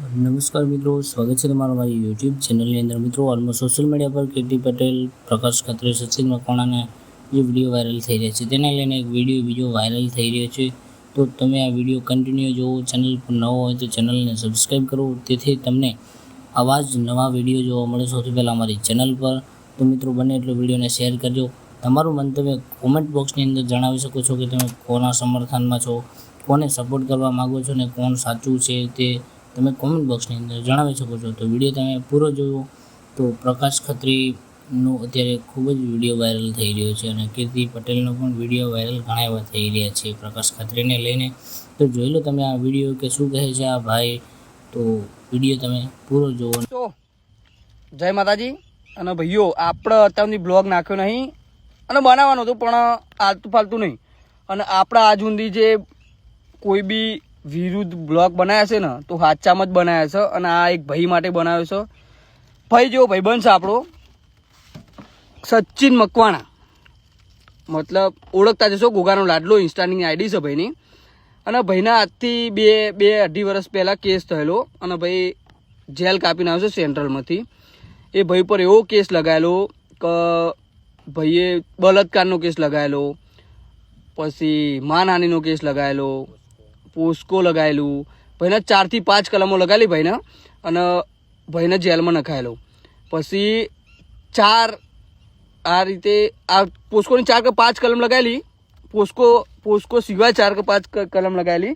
નમસ્કાર મિત્રો, સ્વાગત છે તમારું મારી યુટ્યુબ ચેનલની અંદર। મિત્રો, હાલમાં સોશિયલ મીડિયા પર કીર્તિ પટેલ, પ્રકાશ ખત્રી, સચિન મકવાણાના જે વિડીયો વાયરલ થઈ રહ્યા છે તેને લઈને એક વિડીયો બીજો વાયરલ થઈ રહ્યો છે। તો તમે આ વિડીયો કન્ટિન્યુ જોવો, ચેનલ પર નવો હોય તો ચેનલને સબસ્ક્રાઈબ કરો, તેથી તમને આવા જ નવા વિડીયો જોવા મળે સૌથી પહેલાં અમારી ચેનલ પર। તો મિત્રો, બને એટલો વિડીયોને શેર કરજો। તમારું મંતવ્ય કોમેન્ટ બોક્સની અંદર જણાવી શકો છો કે તમે કોના સમર્થનમાં છો, કોને સપોર્ટ કરવા માગો છો ને કોણ સાચું છે તે તમે કોમેન્ટ બોક્સની અંદર જણાવી શકો છો। તો વિડીયો તમે પૂરો જોયો તો પ્રકાશ ખત્રીનો અત્યારે ખૂબ જ વિડીયો વાયરલ થઈ રહ્યો છે અને કીર્તિ પટેલનો પણ વિડીયો વાયરલ ઘણા એવા થઈ રહ્યા છે પ્રકાશ ખત્રીને લઈને। તો જોઈ લો તમે આ વિડીયો કે શું કહે છે આ ભાઈ, તો વિડીયો તમે પૂરો જોવો। તો જય માતાજી। અને ભાઈઓ, આપણે અત્યારની બ્લોગ નાખ્યો નહીં અને બનાવવાનો હતો પણ આલતુ ફાલતુ નહીં। અને આપણા આજ સુધી જે કોઈ બી વિરુદ્ધ બ્લોગ બનાવ્યા છે ને તો સાચામાં જ બનાવ્યા છે અને આ એક ભાઈ માટે બનાવ્યો છે। ભાઈ જેવો ભાઈબંધ છે આપણો સચિન મકવાણા, મતલબ ઓળખતા જશો, ગોગાનો લાડલો ઇન્સ્ટાની આઈડી છે ભાઈની। અને ભાઈના આજથી બે અઢી વર્ષ પહેલાં કેસ થયેલો અને ભાઈ જેલ કાપીને આવ્યો છે સેન્ટ્રલમાંથી। એ ભાઈ પર એવો કેસ લગાવેલો કે ભાઈએ બળાત્કારનો કેસ લગાવેલો, પછી માનહાનિનો કેસ લગાવેલો, પોસ્કો લગાવેલું, ભાઈને 4 થી 5 કલમો લગાવેલી ભાઈને અને ભાઈને જેલમાં નખાયેલો। પછી 4 આ રીતે આ પોસ્કોની 4 કે 5 કલમ લગાવેલી, પોસ્કો સિવાય 4 કે 5 કલમ લગાવેલી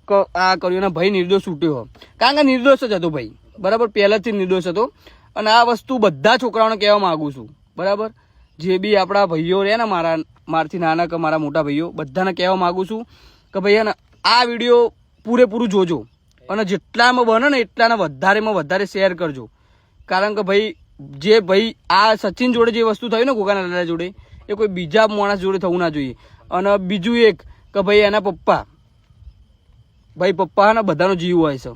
કે આ કર્યું અને ભાઈ નિર્દોષ છૂટ્યો। કારણ કે નિર્દોષ જ હતો ભાઈ, બરાબર, પહેલાંથી નિર્દોષ હતો। અને આ વસ્તુ બધા છોકરાઓને કહેવા માગું છું, બરાબર, જે બી આપણા ભાઈઓ રહ્યા ને મારાથી નાના કે મારા મોટા ભાઈઓ, બધાને કહેવા માગું છું કે ભાઈ ને આ વિડીયો પૂરેપૂરું જોજો અને જેટલામાં બને ને એટલાને વધારેમાં વધારે શેર કરજો। કારણ કે ભાઈ જે ભાઈ આ સચિન જોડે જે વસ્તુ થયું ને ગોગાના લાલા જોડે, એ કોઈ બીજા માણસ જોડે થવું ના જોઈએ। અને બીજું એક કે ભાઈ એના પપ્પા ને બધાનો જીવ હોય છે,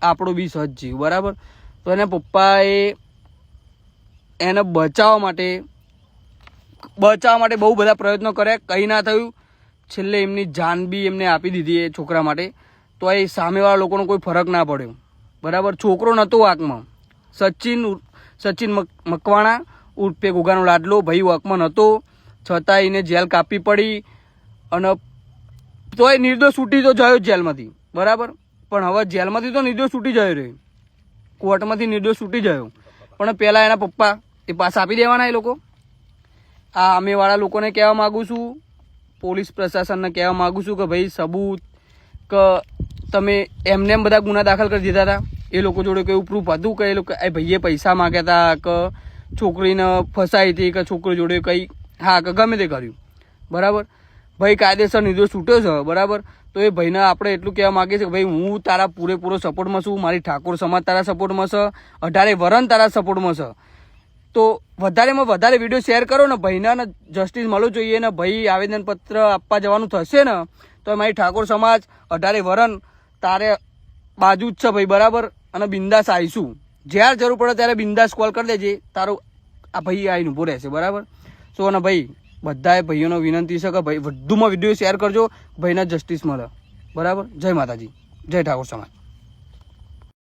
આપણો બી સહજ જીવ, બરાબર। તો એના પપ્પાએ એને બચાવવા માટે બહુ બધા પ્રયત્નો કર્યા, કંઈ ના થયું। છેલ્લે એમની જાન બી એમને આપી દીધી એ છોકરા માટે। તો એ સામેવાળા લોકોનો કોઈ ફરક ના પડ્યો, બરાબર। છોકરો નહોતો વાંકમાં, સચિન મકવાણા ઉર્ફે ગોગાનો લાડલો ભાઈ વાંકમાં નહોતો, છતાં એને જેલ કાપવી પડી અને તોય નિર્દોષ છૂટી તો ગયો જેલમાંથી, બરાબર। પણ હવે જેલમાંથી તો નિર્દોષ છૂટી ગયો રે, કોર્ટમાંથી નિર્દોષ છૂટી ગયો, પણ પહેલાં એના પપ્પા એ પાછા આપી દેવાના એ લોકો। આ અમેવાળા લોકોને કહેવા માગું છું, પોલીસ પ્રશાસનને કહેવા માગું છું કે ભાઈ સબૂત કે તમે એમને એમ બધા ગુના દાખલ કરી દીધા હતા, એ લોકો જોડે કોઈ પ્રૂફ હતું કે એ લોકો એ ભાઈએ પૈસા માગ્યા હતા કે છોકરીને ફસાઈ હતી કે છોકરી જોડે કંઈ હા કે ગમે તે કર્યું, બરાબર। ભાઈ કાયદેસર નિર્દોષ છૂટ્યો છે, બરાબર। તો એ ભાઈને આપણે એટલું કહેવા માગીએ છીએ કે ભાઈ હું તારા પૂરેપૂરો સપોર્ટમાં છું, મારી ઠાકોર સમાજ તારા સપોર્ટમાં છે, 18 વરણ તારા સપોર્ટમાં છે। તો વધારેમાં વધારે વિડીયો શેર કરો ને, ભાઈને જસ્ટિસ મળવું જોઈએ ને ભાઈ આવેદનપત્ર આપવા જવાનું થશે ને તો મારી ઠાકોર સમાજ 18 વરણ તારે બાજુ જ છે ભાઈ, બરાબર। અને બિંદાસ આવીશું, જ્યારે જરૂર પડે ત્યારે બિંદાસ કોલ કરી દેજે, તારું આ ભાઈ આવીને ઊભો રહેશે, બરાબર। સો અને ભાઈ બધાએ ભાઈઓને વિનંતી છે કે ભાઈ વધુમાં વિડીયો શેર કરજો, ભાઈને જસ્ટિસ મળે, બરાબર। જય માતાજી, જય ઠાકોર સમાજ।